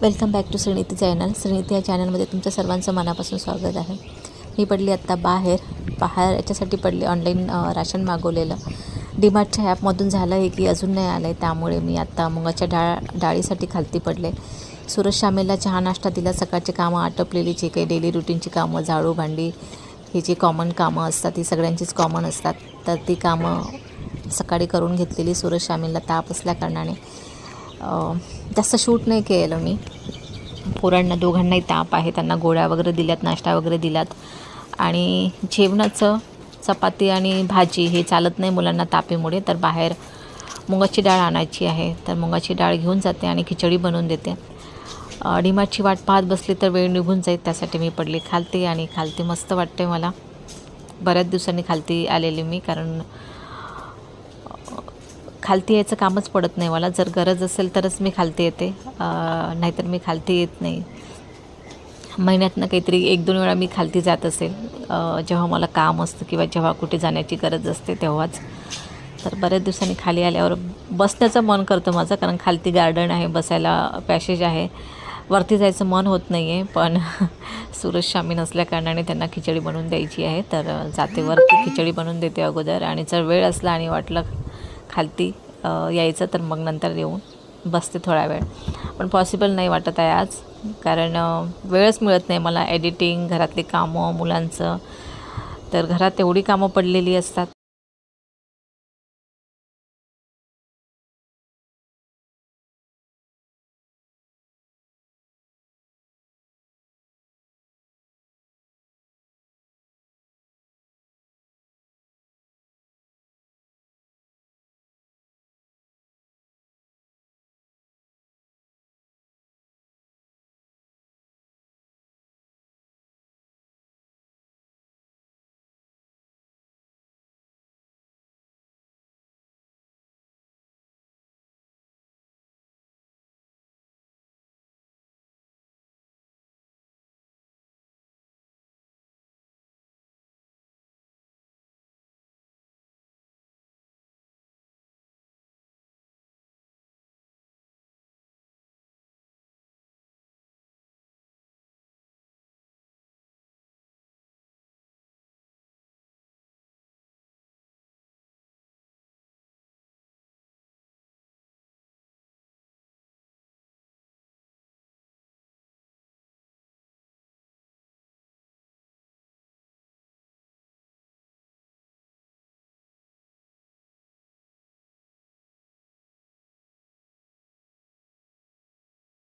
Welcome back to Shriniti channel. Shriniti या चॅनलमध्ये तुमचं सर्वांचं मनापासून स्वागत आहे. मी पडली आत्ता बाहेर याच्यासाठी पडली, ऑनलाईन राशन मागवलेलं डीमार्टच्या ॲपमधून. झालं आहे की अजून नाही आलं आहे, त्यामुळे मी आत्ता मुगाच्या डाळीसाठी खालती पडले. सूरज शामेला चहा नाश्ता दिला. सकाळची कामं आटपलेली, जी काही डेली रुटीनची कामं, झाडू भांडी, ही जी कॉमन कामं असतात ती सगळ्यांचीच कॉमन असतात, तर ती कामं सकाळी करून घेतलेली. सूरज शामेला ताप असल्या कारणाने जास्त शूट नाही केलं मी. पोरांना दोघांनाही ताप आहे, त्यांना गोळ्या वगैरे दिल्यात, नाश्ता वगैरे दिलात. आणि जेवणाचं चपाती आणि भाजी हे चालत नाही मुलांना तापेमुळे, तर बाहेर मुगाची डाळ आणायची आहे, तर मुगाची डाळ घेऊन जाते आणि खिचडी बनवून देते. डीमार्टची वाट पाहत बसली तर वेळ निघून जाईल, त्यासाठी मी पडली खालती. आणि खालती मस्त वाटते मला. बऱ्याच दिवसांनी खालती आलेली मी, कारण खालती यायचं कामच पडत नाही मला. जर गरज असेल तरच मी खालती येते, नाहीतर मी खालती येत नाही. महिन्यातनं काहीतरी 1-2 वेळा मी खालती जात असेल, जेव्हा मला काम असतं किंवा जेव्हा कुठे जाण्याची गरज असते तेव्हाच. तर बऱ्याच दिवसांनी खाली आल्यावर बसण्याचं मन करतं माझं, कारण खालती गार्डन आहे, बसायला पॅसेज आहे. वरती जायचं मन होत नाही आहे, पण सूरज शामी नसल्या कारणाने त्यांना खिचडी बनवून द्यायची आहे, तर जाते वरती, खिचडी बनवून देते अगोदर. आणि जर वेळ असला आणि वाटलं खालती यायचं तर मग नंतर येऊन बसते थोडा वेळ. पण पॉसिबल नाही वाटत आहे आज, कारण वेळच मिळत नाही मला. एडिटिंग, घरातली कामं, मुलांचं, तर घरात एवढी कामं पडलेली असतात